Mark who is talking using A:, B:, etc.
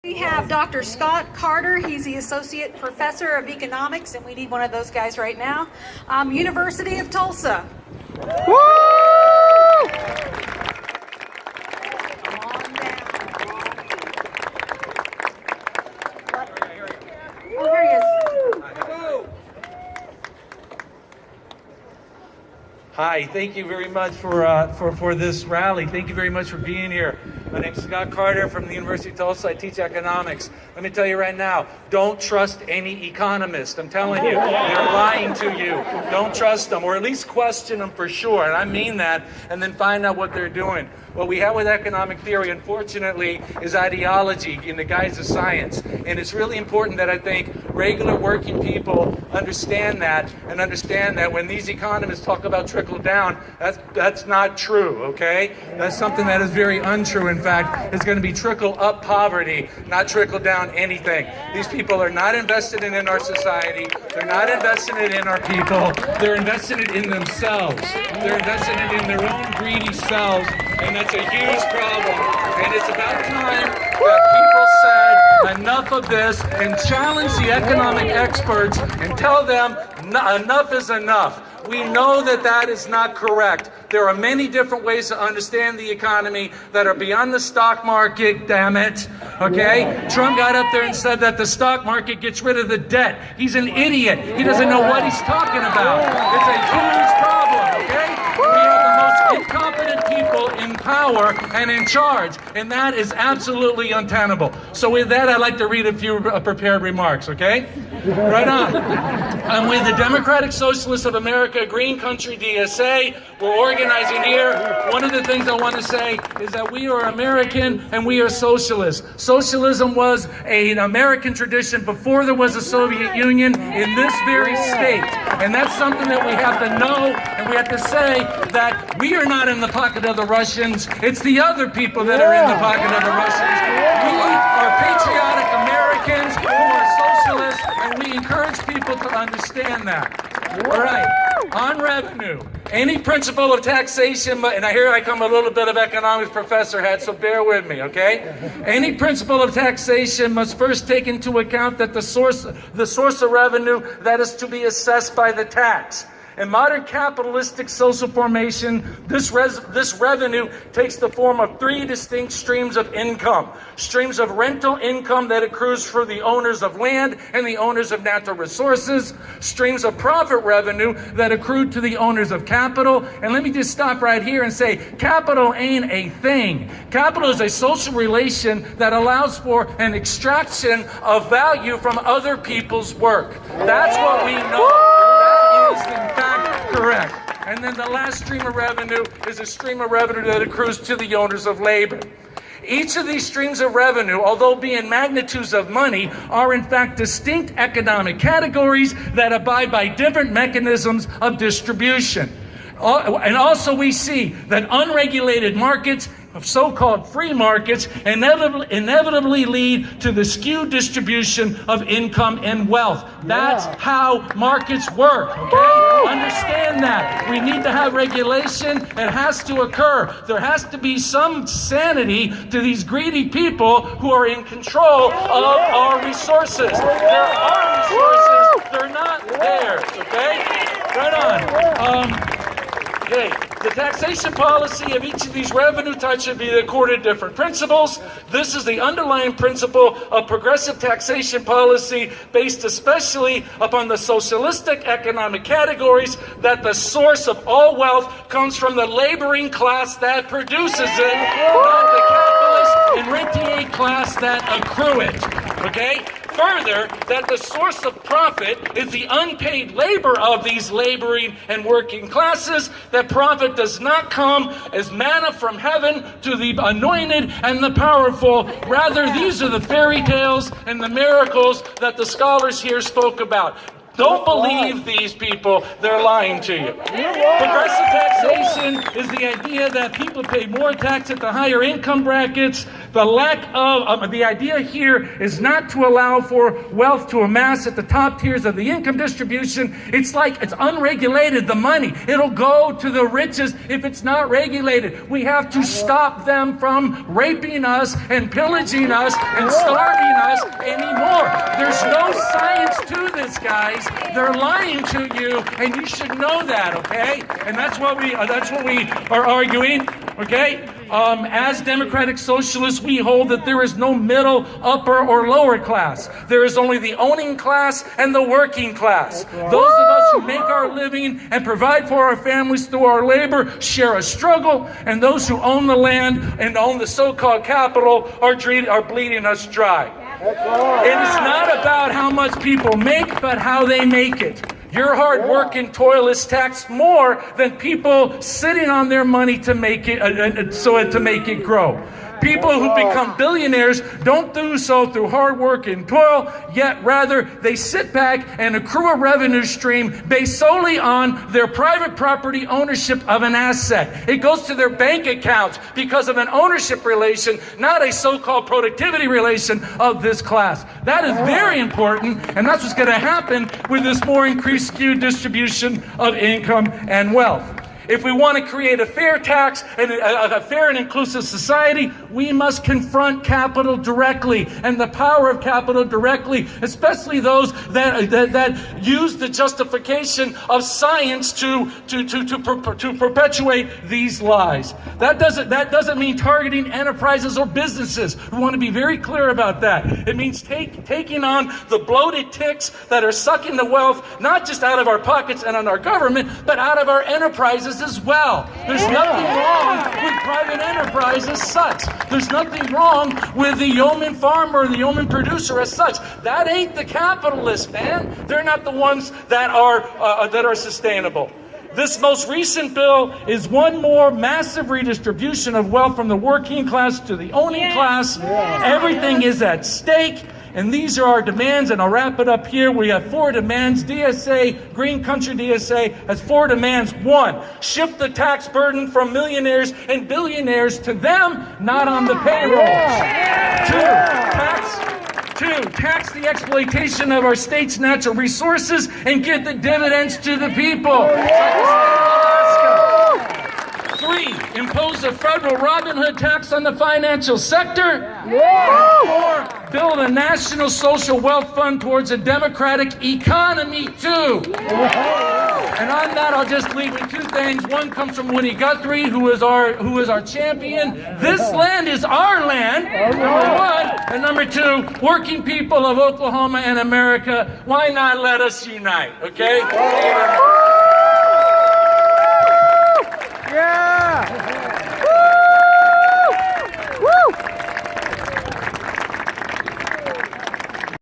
A: We have Dr. Scott Carter. He's the Associate Professor of Economics, and we need one of those guys right now. University of Tulsa.
B: Woo!
A: Come on down. Oh, there he is.
B: Hi, thank you very much for this rally. Thank you very much for being here. My name is Scott Carter from the University of Tulsa. I teach economics. Let me tell you right now, don't trust any economist. I'm telling you, they're lying to you. Don't trust them, or at least question them for sure. And I mean that, and then find out what they're doing. What we have with economic theory, unfortunately, is ideology in the guise of science. And it's really important that I think regular working people understand that, and understand that when these economists talk about trickle down, that's not true, okay? That's something that is very untrue. In fact, it's going to be trickle up poverty, not trickle down anything. These people are not invested in our society. They're not invested in our people. They're invested in themselves. They're invested in their own greedy selves. And that's a huge problem. And it's about time that people said enough of this and challenge the economic experts and tell them enough is enough. We know that that is not correct. There are many different ways to understand the economy that are beyond the stock market, damn it. Okay? Trump got up there and said that the stock market gets rid of the debt. He's an idiot. He doesn't know what he's talking about. It's a huge problem, okay? We have the most incompetent people in power and in charge, and that is absolutely untenable. So with that, I'd like to read a few prepared remarks, okay? Right on. I'm with the Democratic Socialists of America, Green Country DSA. We're organizing here. One of the things I want to say is that we are American and we are socialists. Socialism was an American tradition before there was a Soviet Union in this very state. And that's something that we have to know, and we have to say that we are not in the pocket of the Russians. It's the other people that are in the pocket of the Russians. We are patriotic Americans who are socialists, and we encourage people to understand that. All right, on revenue, any principle of taxation, and here I come a little bit of economics professor hat, so bear with me, okay? Any principle of taxation must first take into account that the source of revenue that is to be assessed by the tax. In modern capitalistic social formation, this revenue takes the form of three distinct streams of income. Streams of rental income that accrues for the owners of land and the owners of natural resources. Streams of profit revenue that accrue to the owners of capital. And let me just stop right here and say, capital ain't a thing. Capital is a social relation that allows for an extraction of value from other people's work. That's what we know. Is in fact correct. And then the last stream of revenue is a stream of revenue that accrues to the owners of labor. Each of these streams of revenue, although being magnitudes of money, are in fact distinct economic categories that abide by different mechanisms of distribution. And also we see that unregulated markets, so-called free markets, inevitably lead to the skewed distribution of income and wealth. That's how markets work, okay? Understand that. We need to have regulation. It has to occur. There has to be some sanity to these greedy people who are in control of our resources. There are resources. They're not theirs, okay? Right on. Okay, the taxation policy of each of these revenue types should be accorded different principles. This is the underlying principle of progressive taxation policy, based especially upon the socialistic economic categories that the source of all wealth comes from the laboring class that produces it, not the capitalist and rentier class that accrue it. Okay? Further, that the source of profit is the unpaid labor of these laboring and working classes, that profit does not come as manna from heaven to the anointed and the powerful. Rather, these are the fairy tales and the miracles that the scholars here spoke about. Don't believe these people. They're lying to you. Progressive taxation is the idea that people pay more tax at the higher income brackets. The idea here is not to allow for wealth to amass at the top tiers of the income distribution. It's like it's unregulated, the money. It'll go to the richest if it's not regulated. We have to stop them from raping us and pillaging us and starving us anymore. There's no science to this, guys. They're lying to you, and you should know that, okay? And that's what we are arguing, okay? As democratic socialists, we hold that there is no middle, upper, or lower class. There is only the owning class and the working class. Those of us who make our living and provide for our families through our labor share a struggle, and those who own the land and own the so-called capital are bleeding us dry. It is not about how much people make, but how they make it. Your hard work and toil is taxed more than people sitting on their money to make it, to make it grow. People who become billionaires don't do so through hard work and toil, yet rather they sit back and accrue a revenue stream based solely on their private property ownership of an asset. It goes to their bank accounts because of an ownership relation, not a so-called productivity relation of this class. That is very important, and that's what's going to happen with this more increased skewed distribution of income and wealth. If we want to create a fair tax and a fair and inclusive society, we must confront capital directly and the power of capital directly, especially those that use the justification of science to perpetuate these lies. That doesn't mean targeting enterprises or businesses. We want to be very clear about that. It means taking on the bloated ticks that are sucking the wealth, not just out of our pockets and on our government, but out of our enterprises as well. There's nothing wrong with private enterprise as such. There's nothing wrong with the yeoman farmer or the yeoman producer as such. That ain't the capitalist, man. They're not the ones that are sustainable. This most recent bill is one more massive redistribution of wealth from the working class to the owning class. Everything is at stake. And these are our demands, and I'll wrap it up here. We have 4 demands. DSA, Green Country DSA, has 4 demands. 1, shift the tax burden from millionaires and billionaires to them, not on the payroll. 2, tax the exploitation of our state's natural resources and give the dividends to the people. 3, impose a federal Robin Hood tax on the financial sector. 4, build a national social wealth fund towards a democratic economy too. And on that, I'll just leave with 2 things. One comes from Winnie Guthrie, who is our champion. This land is our land, number 1. And number 2, working people of Oklahoma and America, why not let us unite, okay?